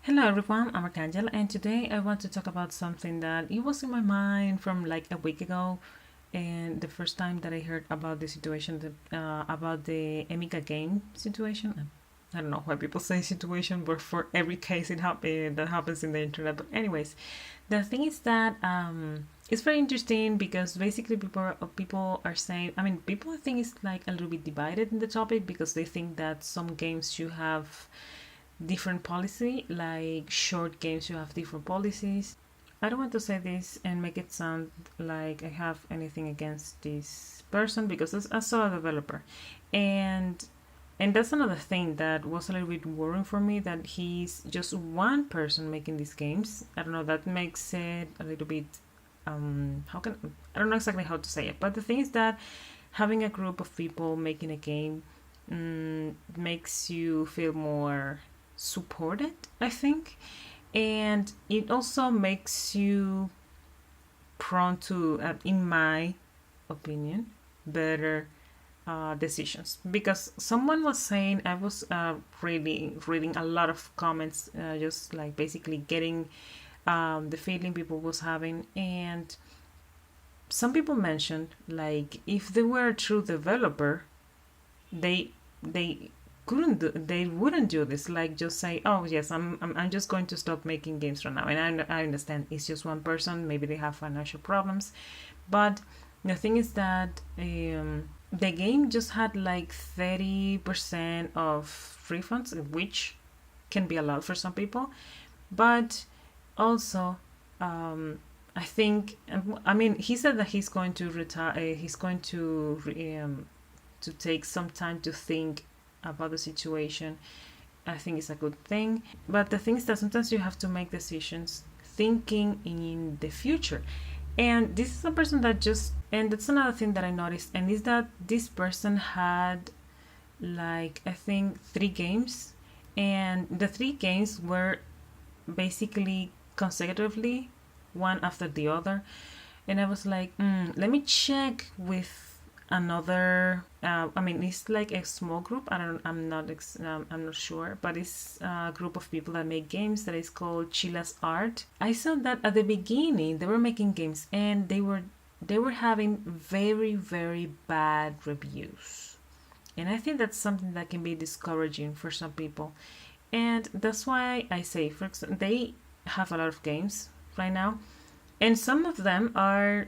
Hello everyone, I'm Arkangel, and today I want to talk about something that it was in my mind from like a week ago, and the first time that I heard about the situation, about the Emika game situation. I don't know why people say situation, but for every case that happens in the internet. But anyways, the thing is that it's very interesting because basically people are saying. I mean, people I think is like a little bit divided in the topic because they think that some games should have different policy, like short games you have different policies. I don't want to say this and make it sound like I have anything against this person because I saw a developer, and that's another thing that was a little bit worrying for me, that he's just one person making these games. I don't know, that makes it a little bit how can I don't know exactly how to say it, but the thing is that having a group of people making a game makes you feel more supported, I think, and it also makes you prone to, in my opinion, better decisions. Because someone was saying, I was reading a lot of comments, just like basically getting the feeling people was having, and some people mentioned like if they were a true developer, they they they wouldn't do this, like just say, oh yes, I'm just going to stop making games from now. And I understand it's just one person, maybe they have financial problems, but the thing is that the game just had like 30% of refunds, which can be a lot for some people. But also, I think, I mean, he said that he's going to retire, he's going to take some time to think about the situation. I think it's a good thing. But the thing is that sometimes you have to make decisions thinking in the future. And this is a person that just, and that's another thing that I noticed, and is that this person had like, I think, 3 games, and the 3 games were basically consecutively, one after the other. And I was like, let me check with another. I mean, it's like a small group. I'm not sure, but it's a group of people that make games that is called Chilas Art. I saw that at the beginning they were making games, and they were having very very bad reviews, and I think that's something that can be discouraging for some people. And that's why I say, for example, they have a lot of games right now, and some of them are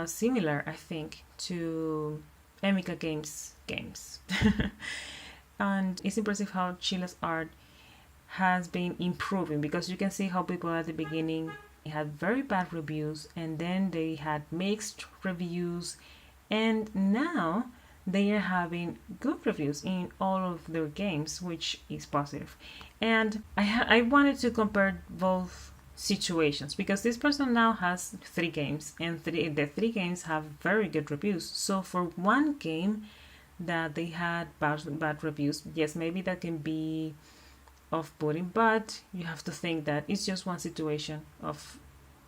similar, I think, to Emika games. And it's impressive how Chila's art has been improving, because you can see how people at the beginning had very bad reviews, and then they had mixed reviews, and now they are having good reviews in all of their games, which is positive. And I wanted to compare both situations, because this person now has 3 games, and the 3 games have very good reviews. So for one game that they had bad reviews, yes, maybe that can be off-putting, but you have to think that it's just one situation of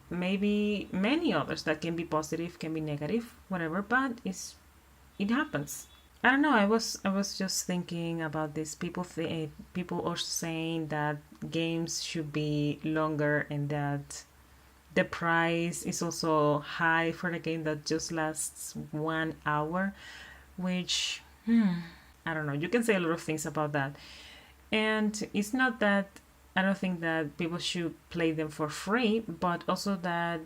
maybe many others that can be positive, can be negative, whatever, but it happens. I don't know. I was just thinking about this. People are saying that games should be longer, and that the price is also high for a game that just lasts 1 hour, which I don't know. You can say a lot of things about that, and it's not that I don't think that people should play them for free, but also that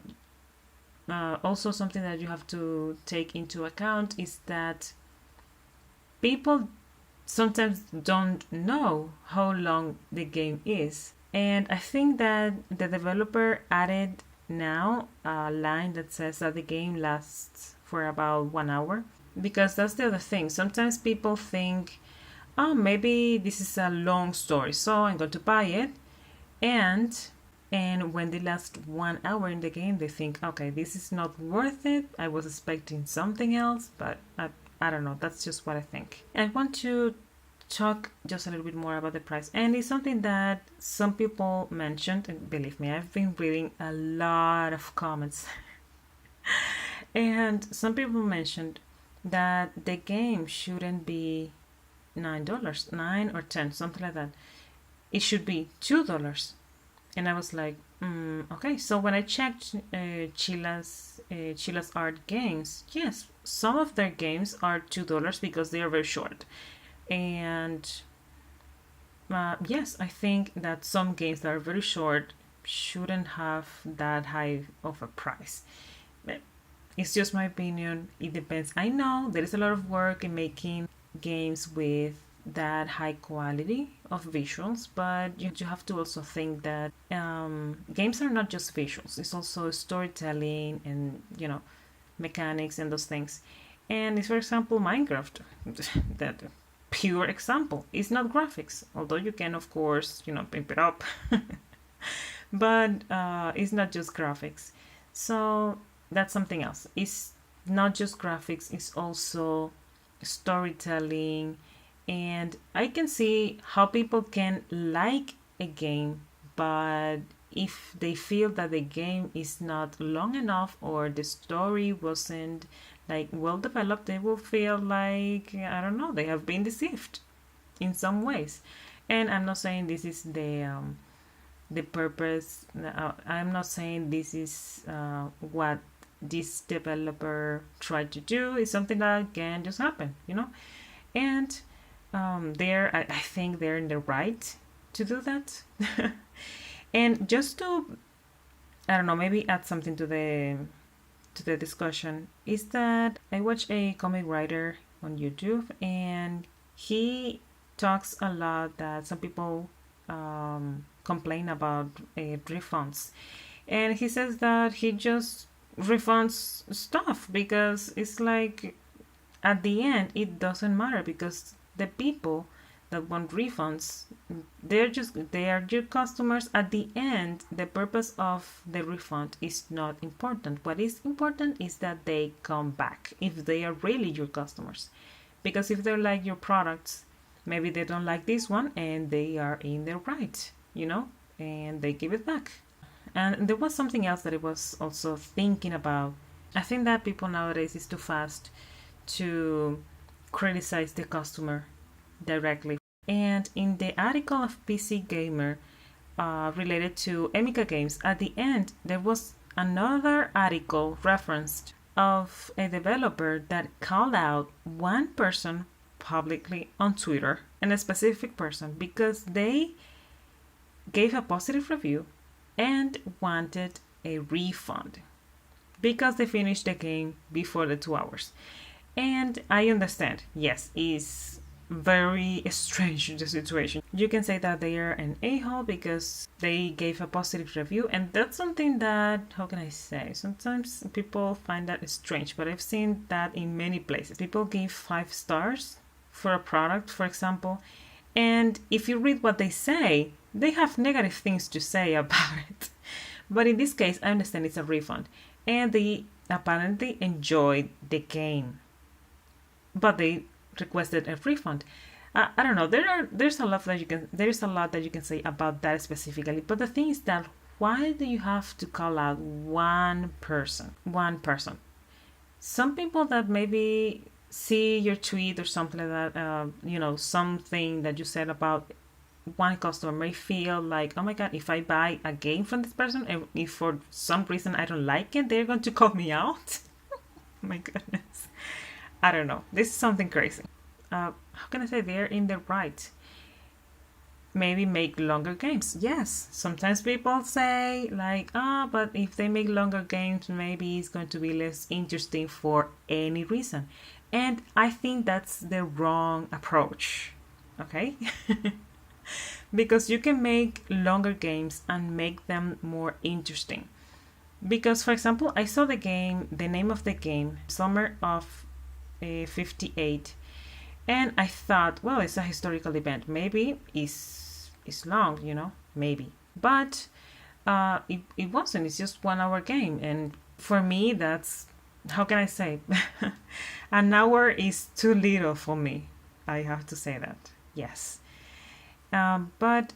also something that you have to take into account is that people sometimes don't know how long the game is. And I think that the developer added now a line that says that the game lasts for about 1 hour. Because that's the other thing. Sometimes people think, oh, maybe this is a long story, so I'm going to buy it. And when they last 1 hour in the game, they think, okay, this is not worth it. I was expecting something else, but I don't know. That's just what I think. I want to talk just a little bit more about the price. And it's something that some people mentioned. And believe me, I've been reading a lot of comments. And some people mentioned that the game shouldn't be $9, 9 or 10, something like that. It should be $2. And I was like, okay. So when I checked Chilas Art games, yes, some of their games are $2 because they are very short. And yes, I think that some games that are very short shouldn't have that high of a price. But it's just my opinion. It depends. I know there is a lot of work in making games with that high quality of visuals, but you have to also think that games are not just visuals, it's also storytelling and mechanics and those things. And it's, for example, Minecraft. That pure example. It's not graphics, although you can, of course, pimp it up. But it's not just graphics. So that's something else. It's not just graphics, it's also storytelling. And I can see how people can like a game, but if they feel that the game is not long enough or the story wasn't like well developed, they will feel like, I don't know, they have been deceived in some ways. And I'm not saying this is the purpose. I'm not saying this is what this developer tried to do. It's something that can just happen, and I think they're in the right to do that. And just to, I don't know, maybe add something to the discussion, is that I watch a comic writer on YouTube, and he talks a lot that some people complain about refunds, and he says that he just refunds stuff because it's like at the end it doesn't matter, because the people that want refunds, they are your customers. At the end, the purpose of the refund is not important. What is important is that they come back if they are really your customers, because if they like your products, maybe they don't like this one and they are in their right, and they give it back. And there was something else that I was also thinking about. I think that people nowadays is too fast to criticize the customer directly. And in the article of PC Gamer related to Emika games, at the end there was another article referenced of a developer that called out one person publicly on Twitter, and a specific person, because they gave a positive review and wanted a refund because they finished the game before the 2 hours. And I understand, yes, it's very strange, the situation. You can say that they are an a-hole because they gave a positive review, and that's something that, how can I say, sometimes people find that strange, but I've seen that in many places. People give 5 stars for a product, for example, and if you read what they say, they have negative things to say about it. But in this case, I understand it's a refund, and they apparently enjoyed the game, but they requested a refund. I don't know. There's a lot that you can say about that specifically. But the thing is that, why do you have to call out one person? One person. Some people that maybe see your tweet or something like that, something that you said about one customer may feel like, oh my god, if I buy a game from this person and if for some reason I don't like it, they're going to call me out. Oh my goodness. I don't know. This is something crazy. How can I say, they're in the right? Maybe make longer games. Yes, sometimes people say like, but if they make longer games, maybe it's going to be less interesting for any reason. And I think that's the wrong approach. Okay? Because you can make longer games and make them more interesting. Because, for example, I saw the name of the game, Summer of 58, and I thought, well, it's a historical event. Maybe it's long, maybe. But it wasn't. It's just 1 hour game. And for me, that's, how can I say? An hour is too little for me. I have to say that. Yes. But,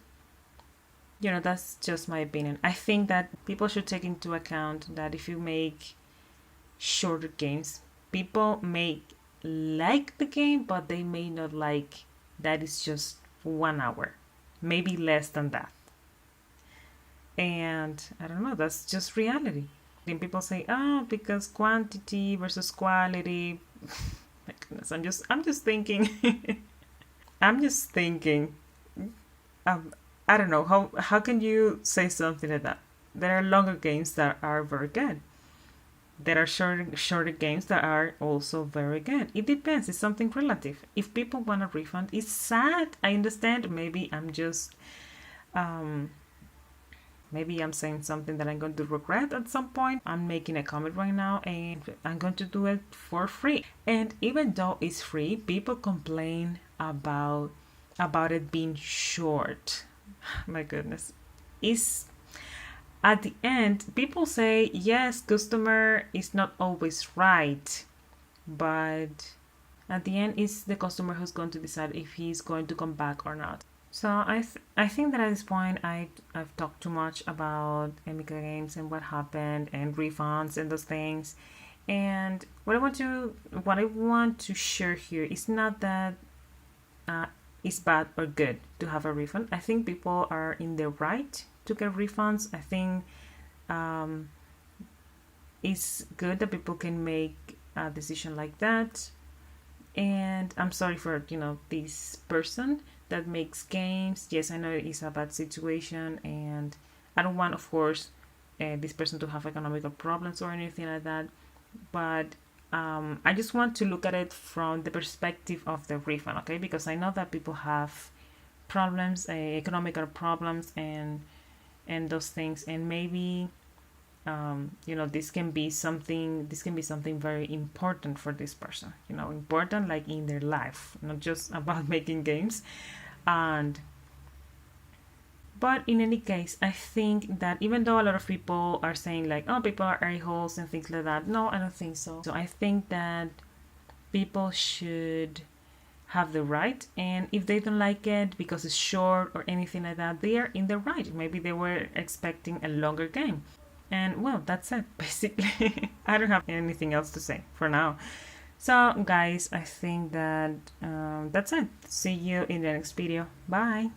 that's just my opinion. I think that people should take into account that if you make shorter games, people may like the game, but they may not like that it's just 1 hour. Maybe less than that. And I don't know, that's just reality. Then people say, oh, because quantity versus quality. My goodness, I'm just thinking. I'm just thinking. I don't know, how can you say something like that? There are longer games that are very good. There are shorter games that are also very good. It depends. It's something relative. If people want a refund, it's sad. I understand. Um, maybe I'm saying something that I'm going to regret at some point. I'm making a comment right now, and I'm going to do it for free. And even though it's free, people complain about it being short. My goodness, it's at the end, people say, yes, customer is not always right, but at the end, it's the customer who's going to decide if he's going to come back or not. So I think that at this point, I've talked too much about Emika games and what happened and refunds and those things. And what I want to share here is not that it's bad or good to have a refund. I think people are in their right to get refunds. I think it's good that people can make a decision like that. And I'm sorry for this person that makes games. Yes, I know it's a bad situation, and I don't want, of course, this person to have economical problems or anything like that. But I just want to look at it from the perspective of the refund, okay? Because I know that people have problems, economical problems, and those things, and maybe this can be something very important for this person, important like in their life, not just about making games. And but in any case, I think that even though a lot of people are saying like, oh, people are a-holes and things like that, no, I don't think so. So I think that people should have the right, and if they don't like it because it's short or anything like that, they are in the right. Maybe they were expecting a longer game. And well, that's it, basically. I don't have anything else to say for now. So guys, I think that that's it. See you in the next video. Bye.